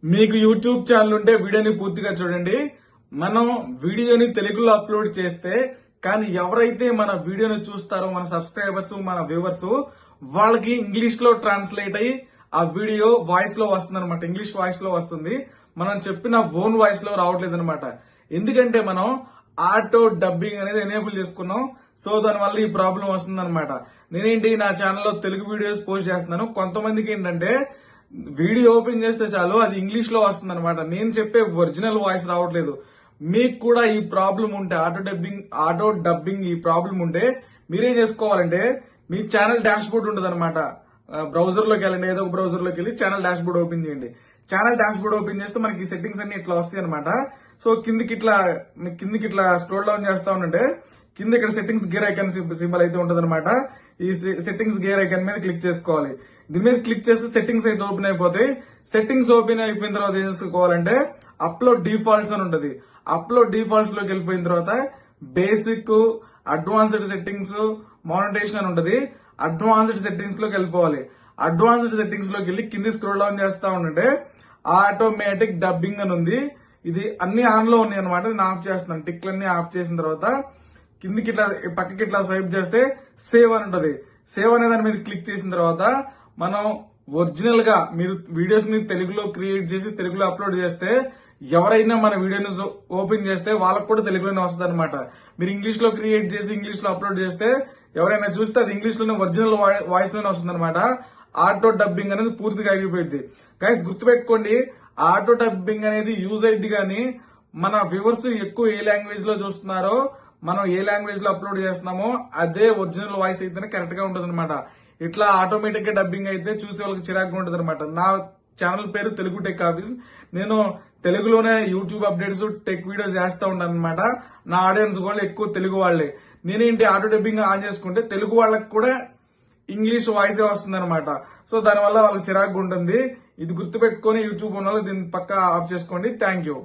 మీకు YouTube channel ఉంటే వీడియోని పూర్తిగా చూడండి. మనం వీడియోని తెలుగులో అప్లోడ్ చేస్తే కానీ ఎవరైతే మన వీడియోని చూస్తారో మన సబ్స్క్రైబర్స్ మన వ్యూవర్స్ వాళ్ళకి ఇంగ్లీష్ లో ట్రాన్స్లేట్ అయ్యి ఆ వీడియో వాయిస్ లో వస్తుంది అనమాట. ఇంగ్లీష్ వాయిస్ లో వస్తుంది. మనం చెప్పిన ఓన్ వాయిస్ లో రావట్లేదు అనమాట. ఎందుకంటే మనం ఆటో డబ్బింగ్ అనేది ఎనేబుల్ చేసుకున్నాం. సో దానివల్ల ఈ ప్రాబ్లం వస్తుంది అనమాట. నేనేంటి నా ఛానల్లో తెలుగు వీడియోస్ పోస్ట్ చేస్తున్నాను. కొంతమందికి ఏంటంటే వీడియో ఓపెన్ చేస్తే చాలు అది ఇంగ్లీష్ లో వస్తుంది అనమాట. నేను చెప్పే ఒరిజినల్ వాయిస్ రావట్లేదు. మీకు కూడా ఈ ప్రాబ్లం ఉంటే ఆటో డబ్బింగ్ ఈ ప్రాబ్లం ఉంటే మీరేం చేసుకోవాలంటే మీ ఛానల్ డాష్ బోర్డ్ ఉంటుంది అనమాట. బ్రౌజర్ లోకి వెళ్ళండి, ఏదో ఒక బ్రౌజర్ లోకి వెళ్ళి ఛానల్ డాష్ బోర్డ్ ఓపెన్ చేయండి. ఛానల్ డాష్ బోర్డ్ ఓపెన్ చేస్తే మనకి సెట్టింగ్స్ అన్ని ఇట్లా వస్తాయి అనమాట. సో కిందికి ఇట్లా స్క్రోల్ డౌన్ చేస్తా ఉంటే కింద ఇక్కడ సెట్టింగ్స్ గేర్ ఐకాన్ సింబల్ అయితే ఉంటది అనమాట. ఈ సెట్టింగ్స్ గేర్ ఐకాన్ మీద క్లిక్ చేసుకోవాలి. దీని మీద క్లిక్ చేస్తే సెట్టింగ్స్ అయితే ఓపెన్ అయిపోతాయి. సెట్టింగ్స్ ఓపెన్ అయిపోయిన తర్వాత ఏం చేసుకోవాలంటే అప్లోడ్ డిఫాల్ట్స్ అని ఉంటది. అప్లోడ్ డిఫాల్ట్స్ లోకి వెళ్ళిపోయిన తర్వాత బేసిక్, అడ్వాన్స్డ్ సెట్టింగ్స్, మానిటైజేషన్ అని ఉంటది. అడ్వాన్స్డ్ సెట్టింగ్స్ లోకి వెళ్ళిపోవాలి. అడ్వాన్స్డ్ సెట్టింగ్స్ లోకి వెళ్ళి కింది స్క్రోల్ డౌన్ చేస్తా ఉంటే ఆటోమేటిక్ డబ్బింగ్ అని ఉంది. ఇది అన్ని ఆన్ లో ఉన్నాయి అనమాట. నేను ఆఫ్ చేస్తున్నాను. టిక్లన్నీ ఆఫ్ చేసిన తర్వాత కిందికి ఇట్లా పక్కకి ఇట్లా స్వైప్ చేస్తే సేవ్ అని ఉంటది. సేవ్ అనే దాని మీద క్లిక్ చేసిన తర్వాత మనం ఒరిజినల్ గా మీరు వీడియోస్ ని తెలుగులో క్రియేట్ చేసి తెలుగులో అప్లోడ్ చేస్తే ఎవరైనా మన వీడియోని ఓపెన్ చేస్తే వాళ్ళకు కూడా తెలుగులోనే వస్తుంది అనమాట. మీరు ఇంగ్లీష్ లో క్రియేట్ చేసి ఇంగ్లీష్ లో అప్లోడ్ చేస్తే ఎవరైనా చూస్తే అది ఇంగ్లీష్ లోనే ఒరిజినల్ వాయిస్ లోనే వస్తుంది అనమాట. ఆటో డబ్బింగ్ అనేది పూర్తిగా ఆగిపోయింది. గైస్ గుర్తుపెట్టుకోండి, ఆటో డబ్బింగ్ అనేది యూజ్ అయింది కానీ మన వ్యూవర్స్ ఎక్కువ ఏ లాంగ్వేజ్ లో చూస్తున్నారో మనం ఏ లాంగ్వేజ్ లో అప్లోడ్ చేస్తున్నామో అదే ఒరిజినల్ వాయిస్ అయితేనే కరెక్ట్ గా ఉంటుంది అనమాట. ఇట్లా ఆటోమేటిక్ గా డబ్బింగ్ అయితే చూసే వాళ్ళకి చిరాకుగా ఉంటుంది అనమాట. నా ఛానల్ పేరు తెలుగు టెక్ ఆఫీస్. నేను తెలుగులోనే యూట్యూబ్ అప్డేట్స్, టెక్ వీడియోస్ చేస్తా ఉంటాను అనమాట. నా ఆడియన్స్ కూడా ఎక్కువ తెలుగు వాళ్లే. నేనేంటి ఆటో డబ్బింగ్ ఆన్ చేసుకుంటే తెలుగు వాళ్ళకి కూడా ఇంగ్లీష్ వాయిసే వస్తుంది అనమాట. సో దానివల్ల వాళ్ళకి చిరాకుగా ఉంటుంది. ఇది గుర్తుపెట్టుకుని యూట్యూబ్ ఉన్న వాళ్ళు దీన్ని పక్కా ఆఫ్ చేసుకోండి. Thank you.